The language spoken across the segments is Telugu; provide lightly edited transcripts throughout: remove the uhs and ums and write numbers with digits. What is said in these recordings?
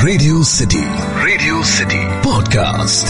Radio city podcast.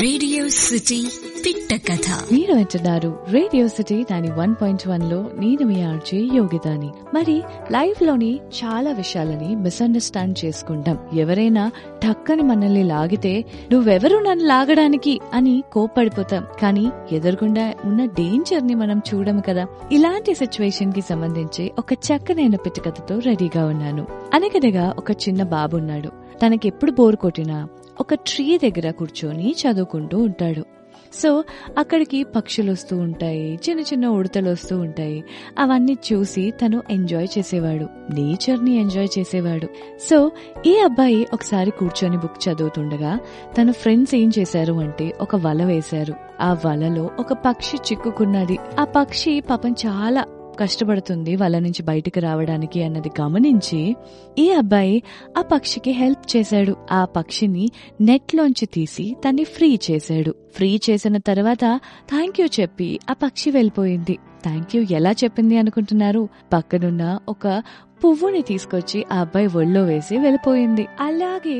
Radio city పిట్ట కథ. మీరు వింటున్నారు రేడియో సిటీ 91.1 లో. నేను మీ ఆర్జే యోగితాని. మరి లైఫ్ లోని చాలా విషయాలని మిస్అండర్స్టాండ్ చేసుకుంటాం. ఎవరైనా ఠక్కని మనల్ని లాగితే నువ్వెవరు నన్ను లాగడానికి అని కోప్పడిపోతాం. కానీ ఎదురుగుండా ఉన్న డేంజర్ ని మనం చూడము కదా. ఇలాంటి సిచ్యువేషన్ కి సంబంధించి ఒక చక్కనైన పిట్ట కథతో రెడీగా ఉన్నాను. అనగనగా ఒక చిన్న బాబున్నాడు. తనకెప్పుడు బోర్ కొట్టినా ఒక ట్రీ దగ్గర కూర్చొని చదువుకుంటూ ఉంటాడు. సో అక్కడికి పక్షులు వస్తూ ఉంటాయి, చిన్న చిన్న ఉడతలు వస్తూ ఉంటాయి. అవన్నీ చూసి తను ఎంజాయ్ చేసేవాడు, నేచర్ ని ఎంజాయ్ చేసేవాడు. సో ఈ అబ్బాయి ఒకసారి కూర్చొని బుక్ చదువుతుండగా తన ఫ్రెండ్స్ ఏం చేశారు అంటే ఒక వల వేశారు. ఆ వలలో ఒక పక్షి చిక్కుకున్నది. ఆ పక్షి పాపం చాలా కష్టపడుతుంది వల నుంచి బయటకు రావడానికి అన్నది గమనించి ఈ అబ్బాయి ఆ పక్షికి హెల్ప్ చేశాడు. ఆ పక్షిని నెట్ లోంచి తీసి తన్ని ఫ్రీ చేశాడు. ఫ్రీ చేసిన తర్వాత థ్యాంక్ యూ చెప్పి ఆ పక్షి వెళ్ళిపోయింది. థ్యాంక్ యూ ఎలా చెప్పింది అనుకుంటున్నారు? పక్కనున్న ఒక పువ్వుని తీసుకొచ్చి ఆ అబ్బాయి ఒళ్ళో వేసి వెళ్ళిపోయింది. అలాగే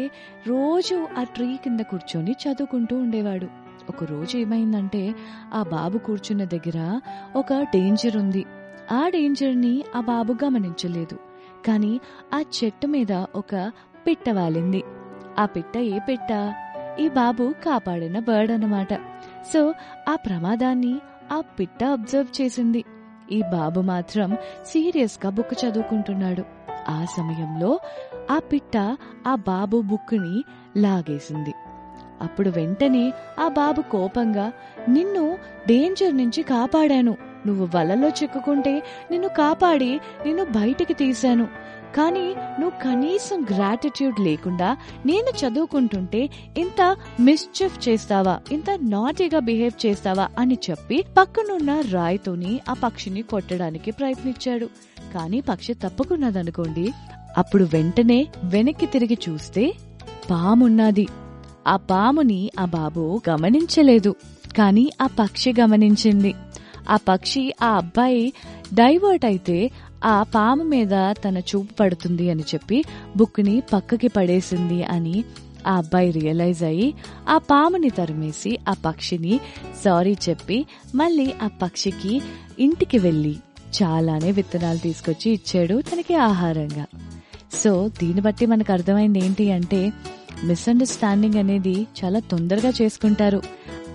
రోజు ఆ ట్రీ కింద కూర్చొని చదువుకుంటూ ఉండేవాడు. ఒక రోజు ఏమైందంటే ఆ బాబు కూర్చున్న దగ్గర ఒక డేంజర్ ఉంది. ఆ డేంజర్ ని ఆ బాబు గమనించలేదు. కాని ఆ చెట్టు మీద ఒక పిట్ట వాలింది. ఆ పిట్ట ఏ పిట్ట? ఈ బాబు కాపాడిన బర్డ్ అన్నమాట. సో ఆ ప్రమాదాన్ని ఆ పిట్ట అబ్జర్వ్ చేసింది. ఈ బాబు మాత్రం సీరియస్ గా బుక్ చదువుకుంటున్నాడు. ఆ సమయంలో ఆ పిట్ట ఆ బాబు బుక్ ని లాగేసింది. అప్పుడు వెంటనే ఆ బాబు కోపంగా, నిన్ను డేంజర్ నుంచి కాపాడాను, నువ్వు వలలో చిక్కుకుంటే నిన్ను కాపాడి నిన్ను బయటికి తీశాను, కానీ నువ్వు కనీసం గ్రాటిట్యూడ్ లేకుండా నేను చదువుకుంటుంటే ఇంత మిస్చిఫ్ చేస్తావా, ఇంత నాటీగా బిహేవ్ చేస్తావా అని చెప్పి పక్కనున్న రాయితోని ఆ పక్షిని కొట్టడానికి ప్రయత్నించాడు. కానీ పక్షి తప్పుకున్నదనుకోండి. అప్పుడు వెంటనే వెనక్కి తిరిగి చూస్తే పామున్నది. ఆ పాముని ఆ బాబు గమనించలేదు, కానీ ఆ పక్షి గమనించింది. ఆ పక్షి ఆ అబ్బాయి డైవర్ట్ అయితే ఆ పాము మీద తన చూపు పడుతుంది అని చెప్పి బుక్ ని పక్కకి పడేసింది అని ఆ అబ్బాయి రియలైజ్ అయ్యి ఆ పాముని తరిమేసి ఆ పక్షిని సారీ చెప్పి మళ్ళీ ఆ పక్షికి ఇంటికి వెళ్లి చాలానే విత్తనాలు తీసుకొచ్చి ఇచ్చాడు తనకి ఆహారంగా. సో దీన్ని బట్టి మనకు అర్థమైంది ఏంటి అంటే మిస్అండర్స్టాండింగ్ అనేది చాలా తొందరగా చేసుకుంటారు.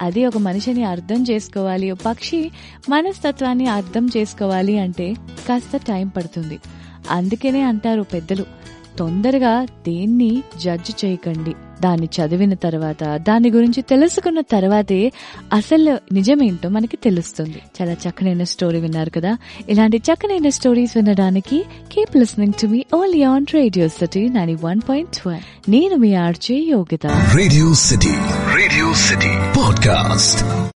అది ఒక మనిషిని అర్థం చేసుకోవాలి, పక్షి మనస్తత్వాన్ని అర్థం చేసుకోవాలి అంటే కాస్త టైం పడుతుంది. అందుకనే అంటారు పెద్దలు, తొందరగా దేన్ని జడ్జ్ చేయకండి. దాన్ని చదివిన తర్వాత, దాని గురించి తెలుసుకున్న తర్వాతే అసలు నిజమేంటో మనకి తెలుస్తుంది. చాలా చక్కనైన స్టోరీ విన్నారు కదా. ఇలాంటి చక్కనైన స్టోరీస్ వినడానికి కీప్ లిస్నింగ్ టు మీ ఓన్లీ ఆన్ రేడియో సిటీ 91.1. నేను మీ RJ Yogita. Radio city podcast.